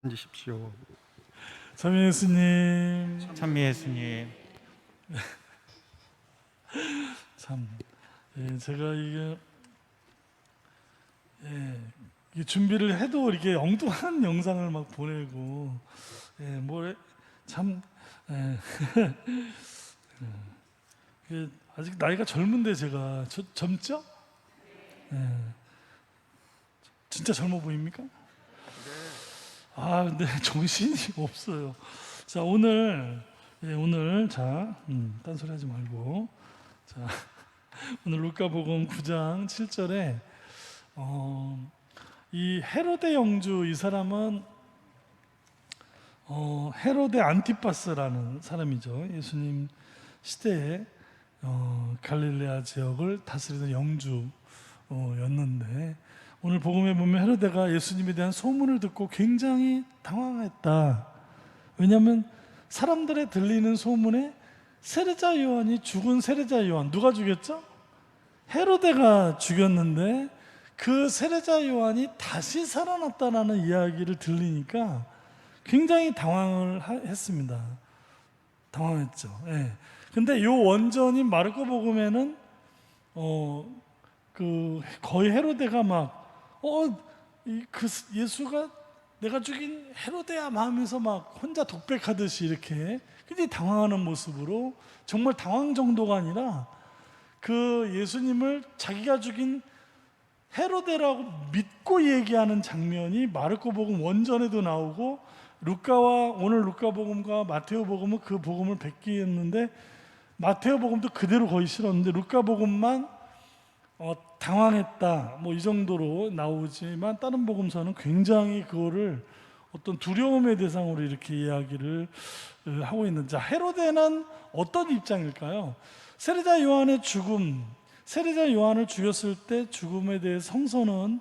앉으십시오. 참여 예수님, 찬미 예수님. 참, 제가 이게 준비를 해도 이렇게 엉뚱한 영상을 막 보내고, 참, 예, 아직 나이가 젊은데 제가 젊죠? 예, 진짜 젊어 보입니까? 아, 근데 정신이 없어요. 자, 오늘 딴소리 하지 말고, 자, 오늘 루카복음 9장 7절에 이 헤로데 영주, 이 사람은 헤로데 안티파스라는 사람이죠. 예수님 시대에 갈릴레아 지역을 다스리던 영주였는데, 오늘 복음에 보면 헤로데가 예수님에 대한 소문을 듣고 굉장히 당황했다. 왜냐하면 사람들의 들리는 소문에 세례자 요한이 죽은 세례자 요한, 누가 죽였죠? 헤로데가 죽였는데 그 세례자 요한이 다시 살아났다라는 이야기를 들리니까 굉장히 당황을 했습니다. 당황했죠. 예. 근데 요 원전인 마르코 복음에는 거의 헤로데가 예수가 내가 죽인 헤로데야 하면서 막 혼자 독백하듯이 이렇게 굉장히 당황하는 모습으로, 정말 당황 정도가 아니라 그 예수님을 자기가 죽인 헤로데라고 믿고 얘기하는 장면이 마르코복음 원전에도 나오고, 오늘 루카복음과 마테오복음은 그 복음을 베끼었는데 마테오복음도 그대로 거의 실었는데 루카복음만 당황했다 이 정도로 나오지만, 다른 복음서는 굉장히 그거를 어떤 두려움의 대상으로 이렇게 이야기를 하고 있는. 자, 헤로데는 어떤 입장일까요? 세례자 요한의 죽음, 세례자 요한을 죽였을 때 죽음에 대해 성서는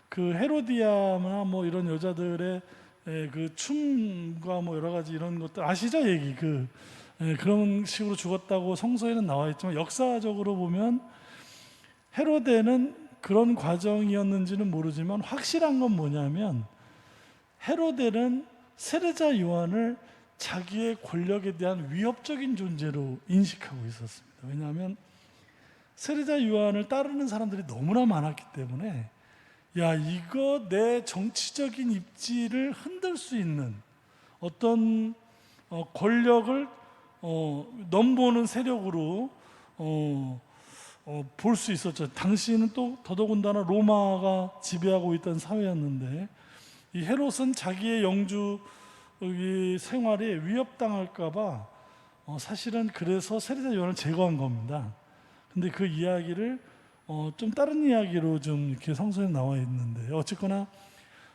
그 헤로디아나 이런 여자들의 그 춤과 여러 가지 이런 것들 아시죠? 얘기 그런 식으로 죽었다고 성서에는 나와 있지만, 역사적으로 보면 헤로데는 그런 과정이었는지는 모르지만 확실한 건 뭐냐면, 헤로데는 세례자 요한을 자기의 권력에 대한 위협적인 존재로 인식하고 있었습니다. 왜냐하면 세례자 요한을 따르는 사람들이 너무나 많았기 때문에, 야, 이거 내 정치적인 입지를 흔들 수 있는 어떤 권력을 넘보는 세력으로 볼 수 있었죠. 당시에는 또 더더군다나 로마가 지배하고 있던 사회였는데, 이 헤롯은 자기의 영주 생활에 위협당할까봐 사실은 그래서 세례자 요한을 제거한 겁니다. 근데 그 이야기를 좀 다른 이야기로 좀 이렇게 성서에 나와 있는데, 어쨌거나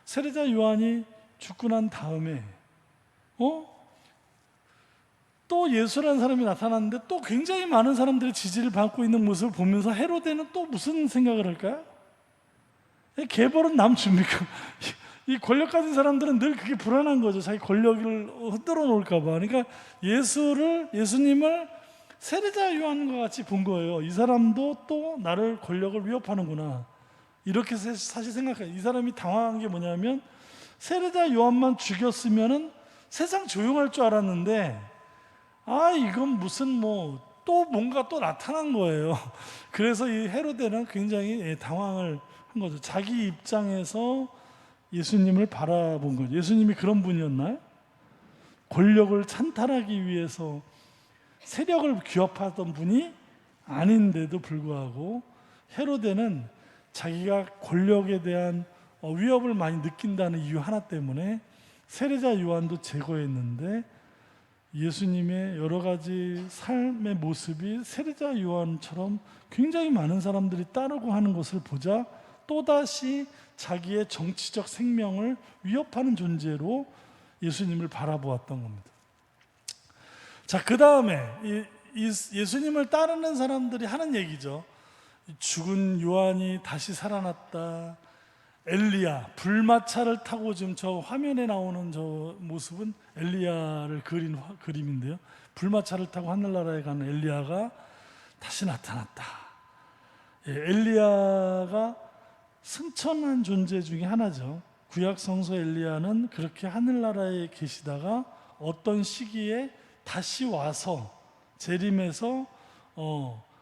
세례자 요한이 죽고 난 다음에 또 예수라는 사람이 나타났는데 또 굉장히 많은 사람들의 지지를 받고 있는 모습을 보면서 헤로데는 또 무슨 생각을 할까요? 계벌은 남줍니까? 이 권력 가진 사람들은 늘 그게 불안한 거죠. 자기 권력을 흔들어 놓을까 봐. 그러니까 예수님을 세례자 요한과 같이 본 거예요. 이 사람도 또 나를 권력을 위협하는구나, 이렇게 사실 생각해요. 이 사람이 당황한 게 뭐냐면, 세례자 요한만 죽였으면은 세상 조용할 줄 알았는데, 이건 무슨 또 뭔가 또 나타난 거예요. 그래서 이 헤로데는 굉장히 당황을 한 거죠. 자기 입장에서 예수님을 바라본 거죠. 예수님이 그런 분이었나요? 권력을 찬탈하기 위해서 세력을 규합하던 분이 아닌데도 불구하고, 헤로데는 자기가 권력에 대한 위협을 많이 느낀다는 이유 하나 때문에 세례자 요한도 제거했는데, 예수님의 여러 가지 삶의 모습이 세례자 요한처럼 굉장히 많은 사람들이 따르고 하는 것을 보자 또다시 자기의 정치적 생명을 위협하는 존재로 예수님을 바라보았던 겁니다. 자, 그 다음에 예수님을 따르는 사람들이 하는 얘기죠. 죽은 요한이 다시 살아났다. 엘리야, 불마차를 타고 지금 저 화면에 나오는 저 모습은 엘리야를 그린 그림인데요. 불마차를 타고 하늘나라에 가는 엘리야가 다시 나타났다. 엘리야가 승천한 존재 중에 하나죠. 구약 성서 엘리야는 그렇게 하늘나라에 계시다가 어떤 시기에 다시 와서 재림해서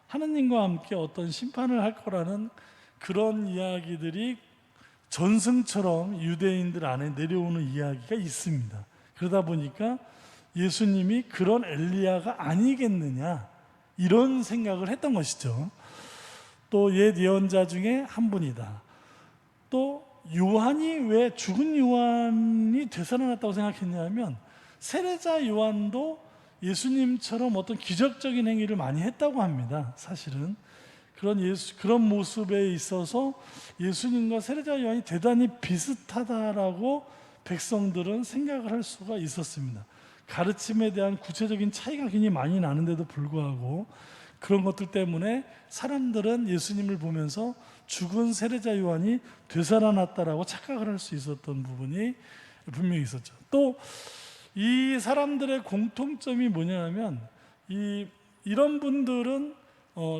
하느님과 함께 어떤 심판을 할 거라는 그런 이야기들이 전승처럼 유대인들 안에 내려오는 이야기가 있습니다. 그러다 보니까 예수님이 그런 엘리야가 아니겠느냐 이런 생각을 했던 것이죠. 또 옛 예언자 중에 한 분이다. 또 요한이 왜 죽은 요한이 되살아났다고 생각했냐면 세례자 요한도 예수님처럼 어떤 기적적인 행위를 많이 했다고 합니다. 사실은 그런 모습에 있어서 예수님과 세례자 요한이 대단히 비슷하다라고 백성들은 생각을 할 수가 있었습니다. 가르침에 대한 구체적인 차이가 굉장히 많이 나는데도 불구하고 그런 것들 때문에 사람들은 예수님을 보면서 죽은 세례자 요한이 되살아났다라고 착각을 할 수 있었던 부분이 분명히 있었죠. 또 이 사람들의 공통점이 뭐냐면 이런 분들은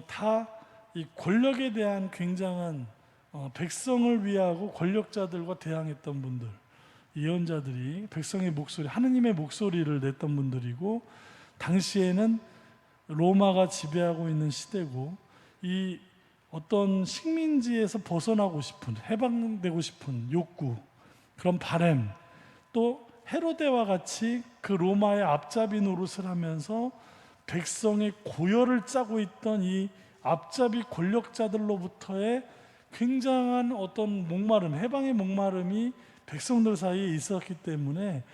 다 이 권력에 대한 굉장한 백성을 위하고 권력자들과 대항했던 분들, 예언자들이 백성의 목소리, 하느님의 목소리를 냈던 분들이고, 당시에는 로마가 지배하고 있는 시대고, 이 어떤 식민지에서 벗어나고 싶은, 해방되고 싶은 욕구, 그런 바램, 또 헤로데와 같이 그 로마의 앞잡이 노릇을 하면서 백성의 고열을 짜고 있던 이 앞잡이 권력자들로부터의 굉장한 어떤 목마름, 해방의 목마름이 백성들 사이에 있었기 때문에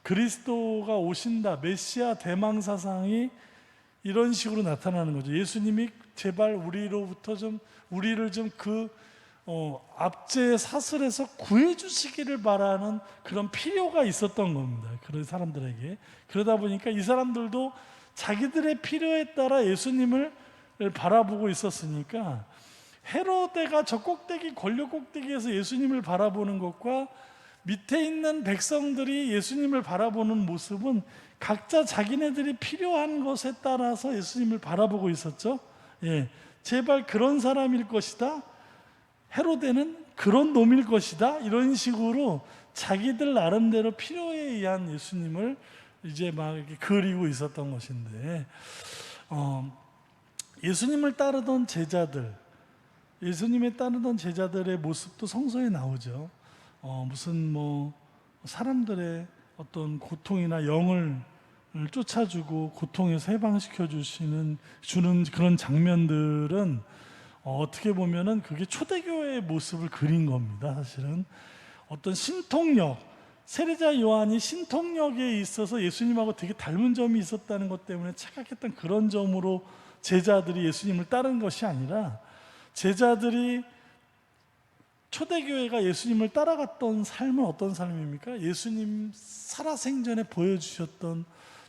그리스도가 오신다, 메시아 대망 사상이 이런 식으로 나타나는 거죠. 예수님이 제발 우리를 좀 압제의 사슬에서 구해주시기를 바라는 그런 필요가 있었던 겁니다. 그런 사람들에게. 그러다 보니까 이 사람들도 자기들의 필요에 따라 예수님을 바라보고 있었으니까 헤로데가 저 꼭대기, 권력 꼭대기에서 예수님을 바라보는 것과 밑에 있는 백성들이 예수님을 바라보는 모습은 각자 자기네들이 필요한 것에 따라서 예수님을 바라보고 있었죠. 제발 그런 사람일 것이다, 헤로데는 그런 놈일 것이다, 이런 식으로 자기들 나름대로 필요에 의한 예수님을 이제 막 이렇게 그리고 있었던 것인데, 예수님을 따르던 제자들의 모습도 성서에 나오죠. 무슨 사람들의 어떤 고통이나 영을 쫓아주고 고통에서 해방시켜 주는 그런 장면들은 어떻게 보면은 그게 초대교회의 모습을 그린 겁니다. 사실은 어떤 신통력, 세례자 요한이 신통력에 있어서 예수님하고 되게 닮은 점이 있었다는 것 때문에 착각했던 그런 점으로 제자들이 예수님을 따른 것이 아니라, 제자들이 초대교회가 예수님을 따라갔던 삶은 어떤 삶입니까? 예수님 살아생전에 보여주셨던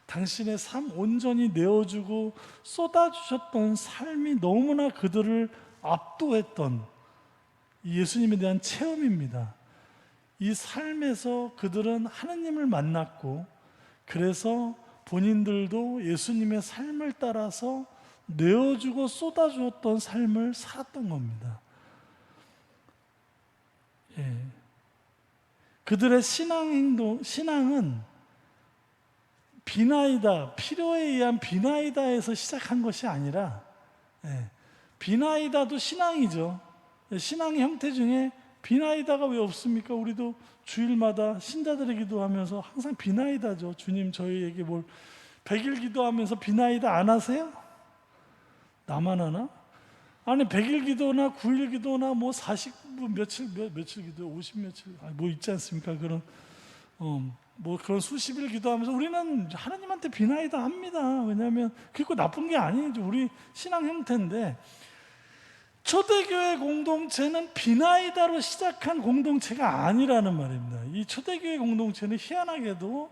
당신의 삶 온전히 내어주고 쏟아주셨던 삶이 너무나 그들을 압도했던 예수님에 대한 체험입니다. 이 삶에서 그들은 하느님을 만났고, 그래서 본인들도 예수님의 삶을 따라서 내어주고 쏟아주었던 삶을 살았던 겁니다. 그들의 신앙은 비나이다, 필요에 의한 비나이다에서 시작한 것이 아니라, 비나이다도 신앙이죠. 신앙의 형태 중에 비나이다가 왜 없습니까? 우리도 주일마다 신자들의 기도하면서 항상 비나이다죠. 주님 저희에게 100일 기도하면서 비나이다 안 하세요? 나만 하나? 아니 100일 기도나 9일 기도나 40 며칠 기도 50 며칠 있지 않습니까? 그런 그런 수십일 기도하면서 우리는 하나님한테 비나이다 합니다. 왜냐하면 그게 나쁜 게 아니죠. 우리 신앙 형태인데, 초대교회 공동체는 비나이다로 시작한 공동체가 아니라는 말입니다. 이 초대교회 공동체는 희한하게도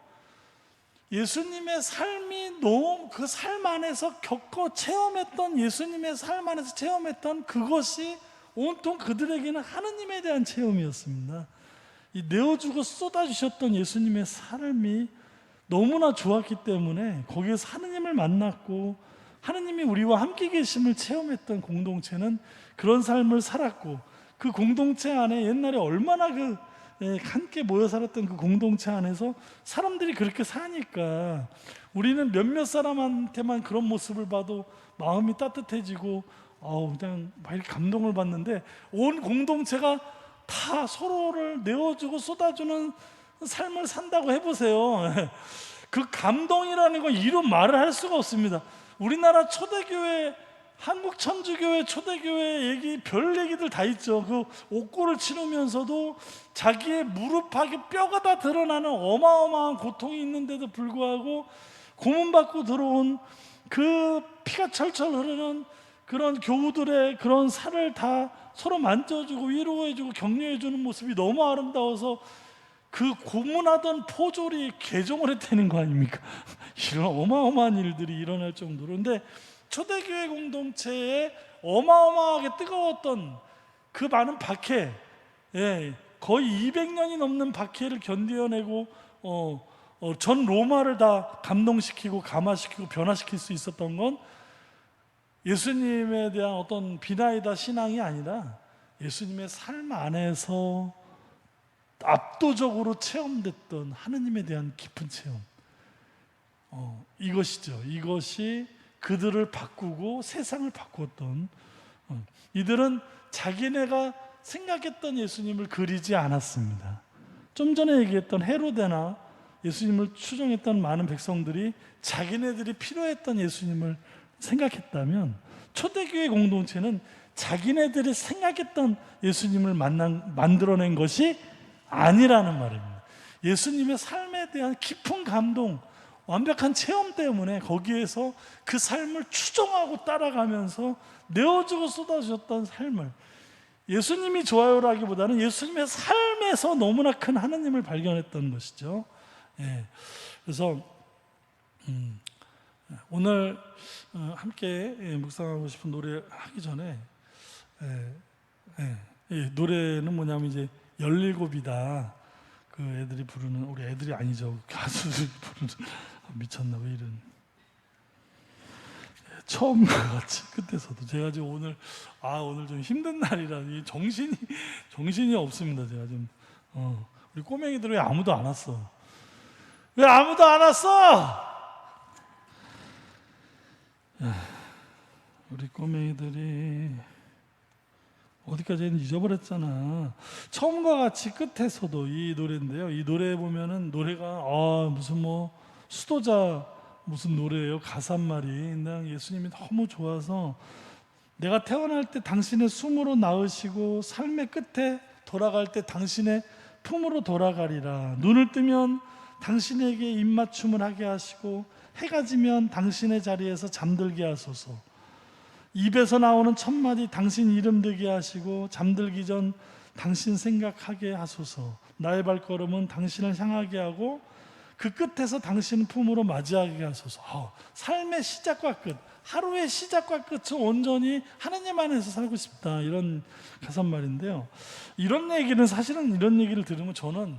예수님의 삶이 너무 그 삶 안에서 체험했던, 예수님의 삶 안에서 체험했던 그것이 온통 그들에게는 하느님에 대한 체험이었습니다. 이 내어주고 쏟아주셨던 예수님의 삶이 너무나 좋았기 때문에 거기에서 하느님을 만났고 하느님이 우리와 함께 계심을 체험했던 공동체는 그런 삶을 살았고, 그 공동체 안에 옛날에 얼마나 함께 모여 살았던 그 공동체 안에서 사람들이 그렇게 사니까 우리는 몇몇 사람한테만 그런 모습을 봐도 마음이 따뜻해지고 그냥 막 이렇게 감동을 받는데, 온 공동체가 다 서로를 내어주고 쏟아주는 삶을 산다고 해보세요. 그 감동이라는 거 이루 말을 할 수가 없습니다. 우리나라 초대교회, 한국 천주교회 초대교회 얘기, 별 얘기들 다 있죠. 그 옥고를 치르면서도 자기의 무릎팍에 뼈가 다 드러나는 어마어마한 고통이 있는데도 불구하고 고문받고 들어온 그 피가 철철 흐르는 그런 교우들의 그런 살을 다 서로 만져주고 위로해주고 격려해주는 모습이 너무 아름다워서 그 고문하던 포졸이 개종을 했다는 거 아닙니까? 이런 어마어마한 일들이 일어날 정도로. 근데 초대교회 공동체에 어마어마하게 뜨거웠던 그 많은 박해, 거의 200년이 넘는 박해를 견뎌내고 전 로마를 다 감동시키고 감화시키고 변화시킬 수 있었던 건 예수님에 대한 어떤 비나이다 신앙이 아니라 예수님의 삶 안에서 압도적으로 체험됐던 하느님에 대한 깊은 체험, 이것이죠. 이것이 그들을 바꾸고 세상을 바꾸었던, 이들은 자기네가 생각했던 예수님을 그리지 않았습니다. 좀 전에 얘기했던 헤로데나 예수님을 추종했던 많은 백성들이 자기네들이 필요했던 예수님을 생각했다면, 초대교회 공동체는 자기네들이 생각했던 예수님을 만들어낸 것이 아니라는 말입니다. 예수님의 삶에 대한 깊은 감동, 완벽한 체험 때문에 거기에서 그 삶을 추종하고 따라가면서 내어주고 쏟아주셨던 삶을, 예수님이 좋아요라기보다는 예수님의 삶에서 너무나 큰 하나님을 발견했던 것이죠. 그래서 오늘 함께 묵상하고 싶은 노래 하기 전에 노래는 뭐냐면 이제 17이다. 그 애들이 부르는, 우리 애들이 아니죠, 가수들이 부르는, 미쳤나 왜 이런, 처음과 같이 끝에서도 제가 지금 오늘 좀 힘든 날이라 이 정신이 없습니다. 제가 좀 우리 꼬맹이들 왜 아무도 안 왔어? 왜 아무도 안 왔어? 우리 꼬맹이들이 어디까지 했는지 잊어버렸잖아. 처음과 같이 끝에서도, 이 노래인데요. 이 노래에 보면은 노래가 무슨 수도자 무슨 노래예요. 가사말이 그냥 예수님이 너무 좋아서, 내가 태어날 때 당신의 숨으로 낳으시고 삶의 끝에 돌아갈 때 당신의 품으로 돌아가리라. 눈을 뜨면 당신에게 입맞춤을 하게 하시고 해가 지면 당신의 자리에서 잠들게 하소서. 입에서 나오는 첫 마디 당신 이름 되게 하시고 잠들기 전 당신 생각하게 하소서. 나의 발걸음은 당신을 향하게 하고 그 끝에서 당신 품으로 맞이하게 하소서. 삶의 시작과 끝, 하루의 시작과 끝은 온전히 하나님 안에서 살고 싶다, 이런 가사말인데요. 이런 얘기는, 사실은 이런 얘기를 들으면 저는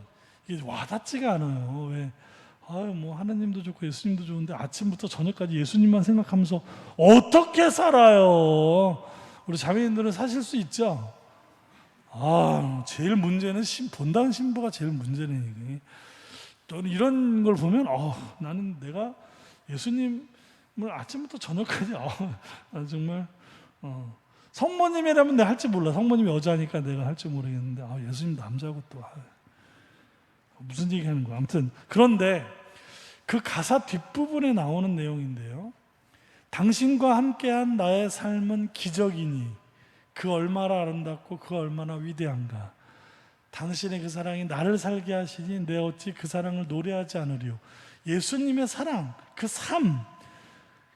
이게 와닿지가 않아요. 왜? 하나님도 좋고 예수님도 좋은데 아침부터 저녁까지 예수님만 생각하면서 어떻게 살아요? 우리 자매님들은 사실 수 있죠? 제일 문제는 본당 신부가 제일 문제네. 이게. 저는 이런 걸 보면 나는 내가 예수님을 아침부터 저녁까지 정말 성모님이라면 내가 할 줄 몰라. 성모님이 여자니까 내가 할 줄 모르겠는데 예수님 남자고 또 무슨 얘기하는 거야. 아무튼 그런데 그 가사 뒷부분에 나오는 내용인데요. 당신과 함께한 나의 삶은 기적이니 그 얼마나 아름답고 그 얼마나 위대한가. 당신의 그 사랑이 나를 살게 하시니 내 어찌 그 사랑을 노래하지 않으리요. 예수님의 사랑, 그 삶,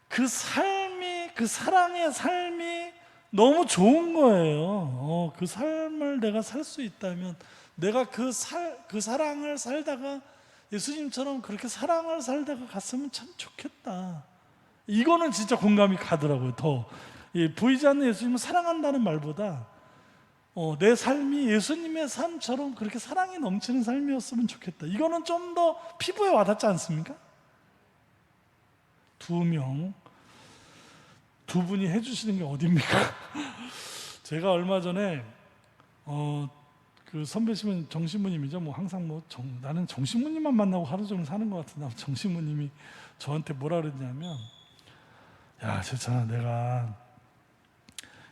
그 삶이, 그 사랑의 삶이 너무 좋은 거예요. 그 삶을 내가 살 수 있다면, 내가 그 사랑을 살다가 예수님처럼 그렇게 사랑을 살다가 갔으면 참 좋겠다. 이거는 진짜 공감이 가더라고요. 더 보이지 않는 예수님을 사랑한다는 말보다 내 삶이 예수님의 삶처럼 그렇게 사랑이 넘치는 삶이었으면 좋겠다. 이거는 좀 더 피부에 와닿지 않습니까? 두 분이 해주시는 게 어딥니까? 제가 얼마 전에 그 선배님은 정신부님이죠. 뭐 항상 나는 정신부님만 만나고 하루 종일 사는 것 같은데 정신부님이 저한테 뭐라 그랬냐면, 야, 재찬아, 내가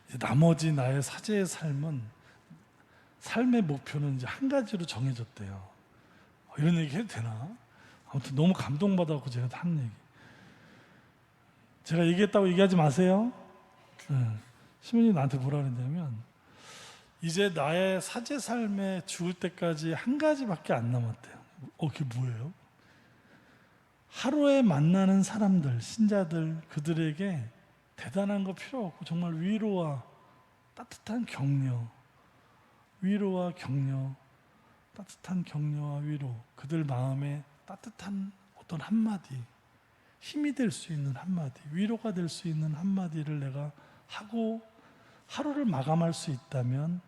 이제 나머지 나의 사제의 삶의 목표는 이제 한 가지로 정해졌대요. 이런 얘기 해도 되나? 아무튼 너무 감동받아서 제가 한 얘기. 제가 얘기했다고 얘기하지 마세요. 시몬이 나한테 뭐라 그랬냐면, 이제 나의 사제 삶에 죽을 때까지 한 가지밖에 안 남았대요. 그게 뭐예요? 하루에 만나는 사람들, 신자들, 그들에게 대단한 거 필요 없고 정말 위로와 따뜻한 격려, 위로와 격려, 따뜻한 격려와 위로, 그들 마음에 따뜻한 어떤 한마디, 힘이 될 수 있는 한마디, 위로가 될 수 있는 한마디를 내가 하고 하루를 마감할 수 있다면,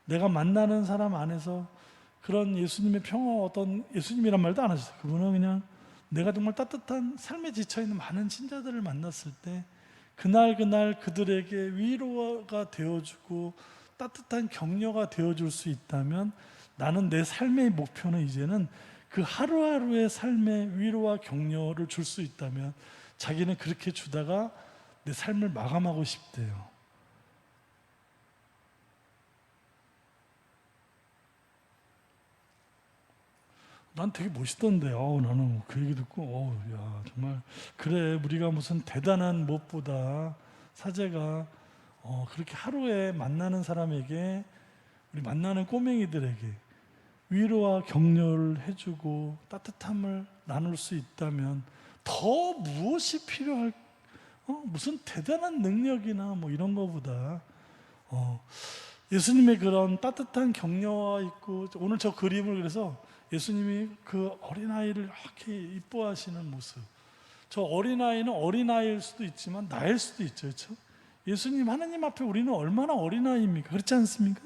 내가 만나는 사람 안에서 그런 예수님의 평화, 어떤 예수님이란 말도 안 하셨어요. 그분은 그냥 내가 정말 따뜻한 삶에 지쳐있는 많은 신자들을 만났을 때 그날 그들에게 위로가 되어주고 따뜻한 격려가 되어줄 수 있다면, 나는 내 삶의 목표는 이제는 그 하루하루의 삶의 위로와 격려를 줄 수 있다면 자기는 그렇게 주다가 내 삶을 마감하고 싶대요. 난 되게 멋있던데, 나는 그 얘기 듣고, 야, 정말 그래, 우리가 무슨 대단한 무엇보다 사제가 그렇게 하루에 만나는 사람에게, 우리 만나는 꼬맹이들에게 위로와 격려를 해주고 따뜻함을 나눌 수 있다면 더 무엇이 필요할, 무슨 대단한 능력이나 뭐 이런 거보다 예수님의 그런 따뜻한 격려와 있고, 오늘 저 그림을 그래서 예수님이 그 어린아이를 이렇게 이뻐하시는 모습, 저 어린아이는 어린아이일 수도 있지만 나일 수도 있죠. 그렇죠? 예수님, 하나님 앞에 우리는 얼마나 어린아이입니까? 그렇지 않습니까?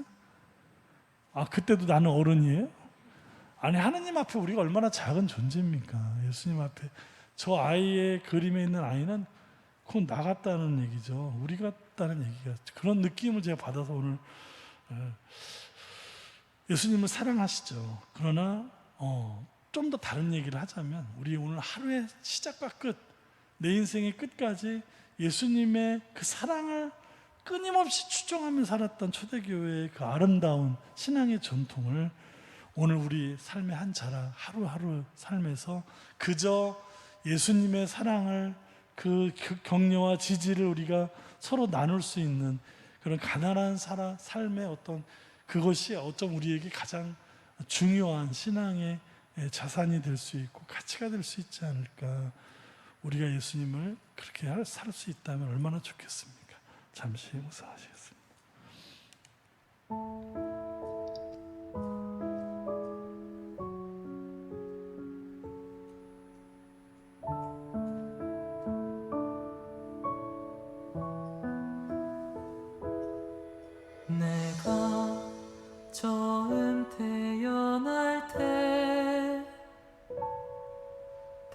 그때도 나는 어른이에요? 아니, 하나님 앞에 우리가 얼마나 작은 존재입니까? 예수님 앞에 저 아이의 그림에 있는 아이는 그건 나 같다는 얘기죠. 우리 같다는 얘기가, 그런 느낌을 제가 받아서 오늘 예수님을 사랑하시죠. 그러나 좀 더 다른 얘기를 하자면, 우리 오늘 하루의 시작과 끝, 내 인생의 끝까지 예수님의 그 사랑을 끊임없이 추종하며 살았던 초대교회의 그 아름다운 신앙의 전통을 오늘 우리 삶의 한 자락, 하루하루 삶에서 그저 예수님의 사랑을, 그 격려와 지지를 우리가 서로 나눌 수 있는 그런 가난한 삶의 어떤, 그것이 어쩜 우리에게 가장 중요한 신앙의 자산이 될 수 있고 가치가 될 수 있지 않을까. 우리가 예수님을 그렇게 살 수 있다면 얼마나 좋겠습니까? 잠시 묵상하시겠습니다. 내가 처음 태어날 때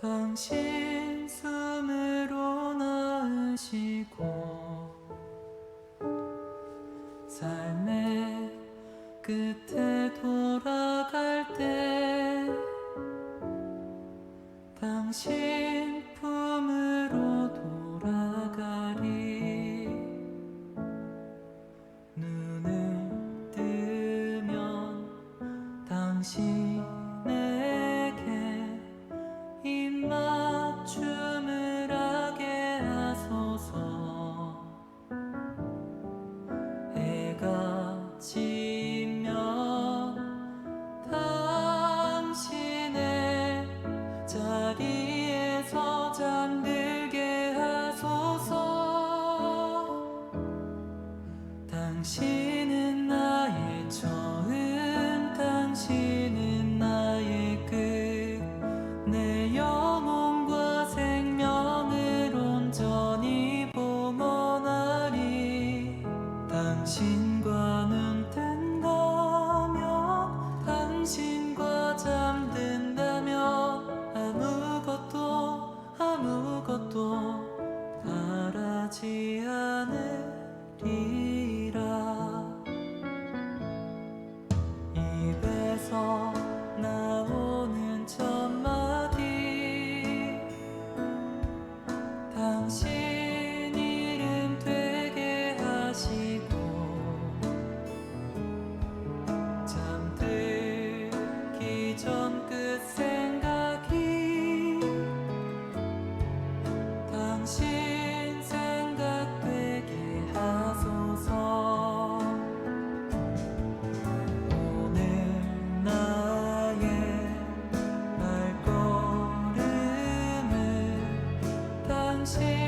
당신 숨으로 낳으시고, 삶의 끝에 돌아갈 때 당신 품으로 돌아가리. 눈을 뜨면 당신에게 입맞춤을 하게 하소서. 해가 지면 당신의 자리에서 잠들게 하소서. 당신은 나의 처음, 당신은 나의 끝. 내 영혼과 생명을 온전히 봉헌하리. 당신과 눈 뜬다면, 당신과 잠든다면 아무것도 당신